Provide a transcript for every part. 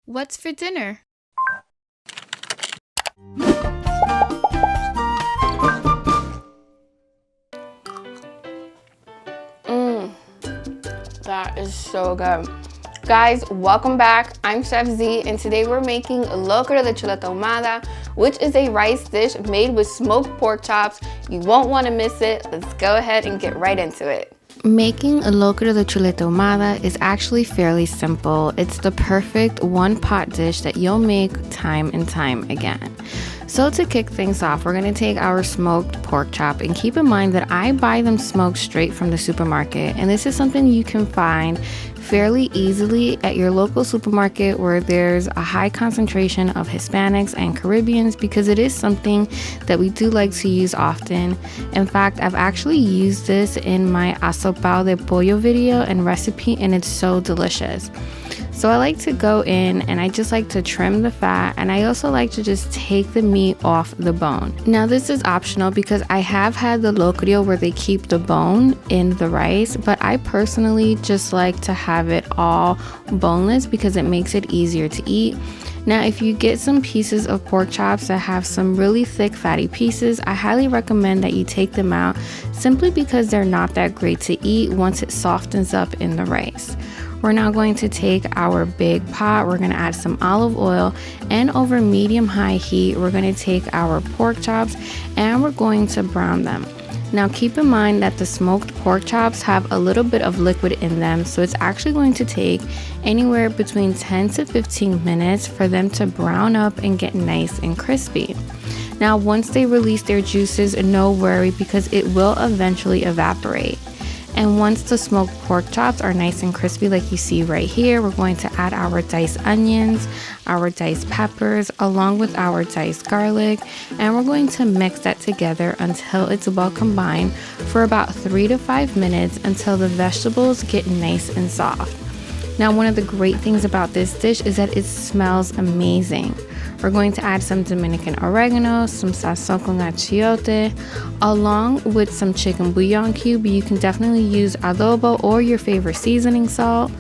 What's for dinner? That is so good. Guys, welcome back. I'm Chef Zee, and today we're making Locrio de Chuletas Ahumada, which is a rice dish made with smoked pork chops. You won't want to miss it. Let's go ahead and get right into it. Making a Locrio de Chuletas Ahumada is actually fairly simple. It's the perfect one-pot dish that you'll make time and time again. So to kick things off, we're going to take our smoked pork chop, and keep in mind that I buy them smoked straight from the supermarket, and this is something you can find fairly easily at your local supermarket where there's a high concentration of Hispanics and Caribbeans, because it is something that we do like to use often. In fact, I've actually used this in my asopao de pollo video and recipe, and it's so delicious. So I like to go in and I just like to trim the fat, and I also like to just take the meat off the bone. Now this is optional because I have had the locrio where they keep the bone in the rice, but I personally just like to have it all boneless because it makes it easier to eat. Now if you get some pieces of pork chops that have some really thick fatty pieces, I highly recommend that you take them out, simply because they're not that great to eat once it softens up in the rice. We're now going to take our big pot, we're going to add some olive oil, and over medium-high heat, we're going to take our pork chops and we're going to brown them. Now keep in mind that the smoked pork chops have a little bit of liquid in them, so it's actually going to take anywhere between 10 to 15 minutes for them to brown up and get nice and crispy. Now once they release their juices, no worry, because it will eventually evaporate. And once the smoked pork chops are nice and crispy like you see right here, we're going to add our diced onions, our diced peppers, along with our diced garlic, and we're going to mix that together until it's well combined for about 3 to 5 minutes, until the vegetables get nice and soft. Now one of the great things about this dish is that it smells amazing. We're going to add some Dominican Orégano, some Sazón con Achiote, along with some Chicken Bouillon Cube. You can definitely use adobo or your favorite seasoning salt,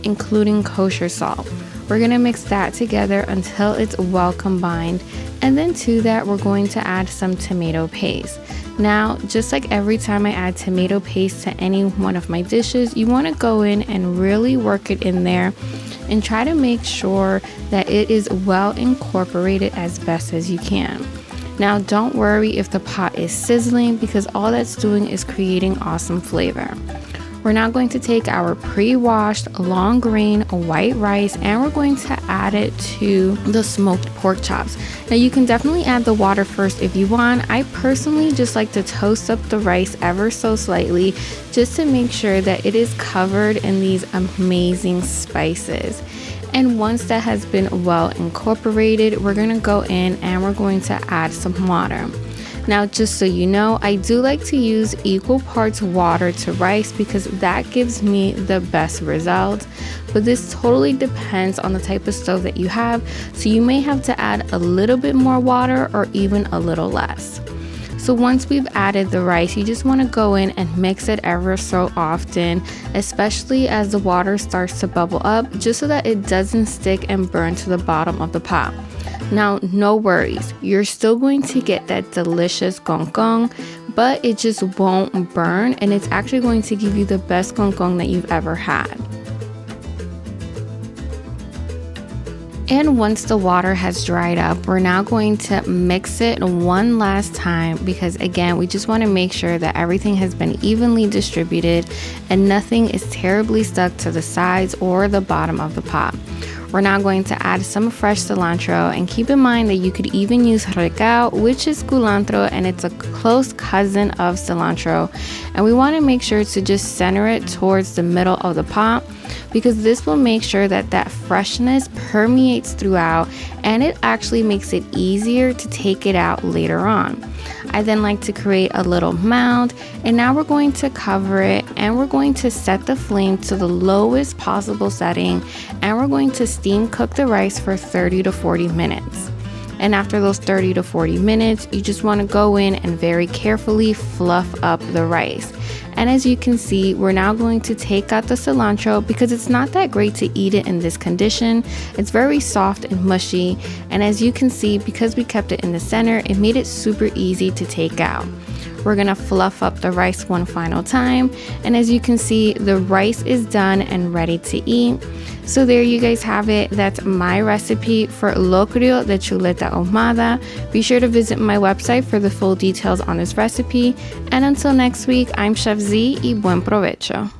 including kosher salt. We're going to mix that together until it's well combined, and then to that we're going to add some tomato paste. Now, just like every time I add tomato paste to any one of my dishes, you want to go in and really work it in there and try to make sure that it is well incorporated as best as you can. Now don't worry if the pot is sizzling, because all that's doing is creating awesome flavor. We're now going to take our pre-washed long grain white rice and we're going to add it to the smoked pork chops. Now you can definitely add the water first if you want. I personally just like to toast up the rice ever so slightly, just to make sure that it is covered in these amazing spices. And once that has been well incorporated, we're going to go in and we're going to add some water. Now just so you know, I do like to use equal parts water to rice because that gives me the best results, but this totally depends on the type of stove that you have, so you may have to add a little bit more water or even a little less. So once we've added the rice, you just want to go in and mix it ever so often, especially as the water starts to bubble up, just so that it doesn't stick and burn to the bottom of the pot. Now, no worries, you're still going to get that delicious gong gong, but it just won't burn, and it's actually going to give you the best gong gong that you've ever had. And once the water has dried up, we're now going to mix it one last time, because again, we just want to make sure that everything has been evenly distributed and nothing is terribly stuck to the sides or the bottom of the pot. We're now going to add some fresh cilantro, and keep in mind that you could even use recao, which is culantro, and it's a close cousin of cilantro. And we want to make sure to just center it towards the middle of the pot, because this will make sure that that freshness permeates throughout, and it actually makes it easier to take it out later on. I then like to create a little mound, and now we're going to cover it and we're going to set the flame to the lowest possible setting, and we're going to steam cook the rice for 30 to 40 minutes. And after those 30 to 40 minutes, you just want to go in and very carefully fluff up the rice. And as you can see, we're now going to take out the cilantro because it's not that great to eat it in this condition. It's very soft and mushy. And as you can see, because we kept it in the center, it made it super easy to take out. We're gonna fluff up the rice one final time. And as you can see, the rice is done and ready to eat. So there you guys have it. That's my recipe for Locrio de Chuletas Ahumada. Be sure to visit my website for the full details on this recipe. And until next week, I'm Chef Zee y buen provecho.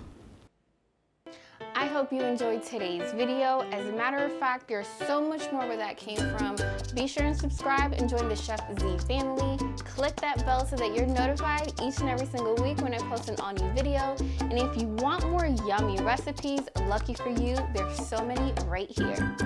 I hope you enjoyed today's video. As a matter of fact, there's so much more where that came from. Be sure and subscribe and join the Chef Zee family. Click that bell so that you're notified each and every single week when I post an all-new video. And if you want more yummy recipes, lucky for you, there's so many right here.